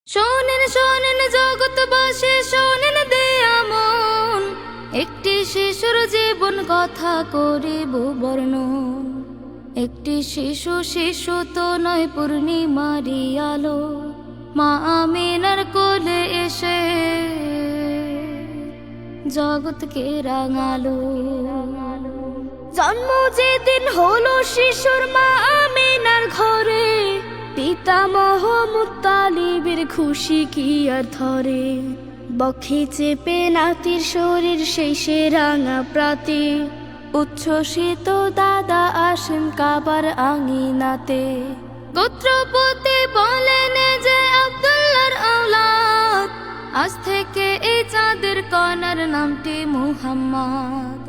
শোনেন শোনেন জগৎবাসী শোনেন দেয়া মন, একটি শিশুর জীবন কথা করিব বর্ণন। একটি শিশু শিশু তো নয়, পূর্ণিমারি আলো মা আমিনার কোলে এসে জগৎকে রাঙালো। জন্ম যেদিন হলো শিশুর মা আমিনার ঘরে, পিতামহ মুত্তালিবের খুশি কি আর ধরে। বক্ষে চেপে নাতির শরীর সেই সে রাঙা প্রাতে, উচ্ছ্বসিত দাদা আসেন কাবার আঙিনাতে। গোত্রপতি বলেন যে আব্দুল্লাহর আওলাদ, আজ থেকে এই চাঁদের কণার নামটি মুহাম্মদ।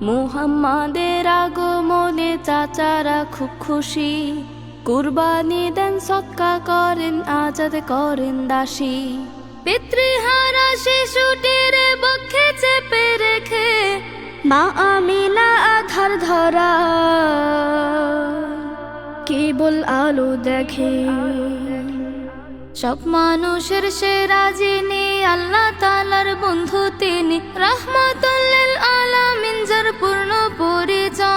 মুহাম্মাদের আগমনে চাচারা খুব খুশি, কুরবানি দেন সদকা করেন আজাদ করেন দাসী। পিতৃহারা শিশুটির বক্ষে চেপে রেখে মা আমিনা আধার ধরা কেবল আলো দেখে। সব মানুষের সেরা যিনি, আল্লাহ তাআলার বন্ধু তিনি, রাহমাতুল লিল আলামিন যার পূর্ণ পরিচয়।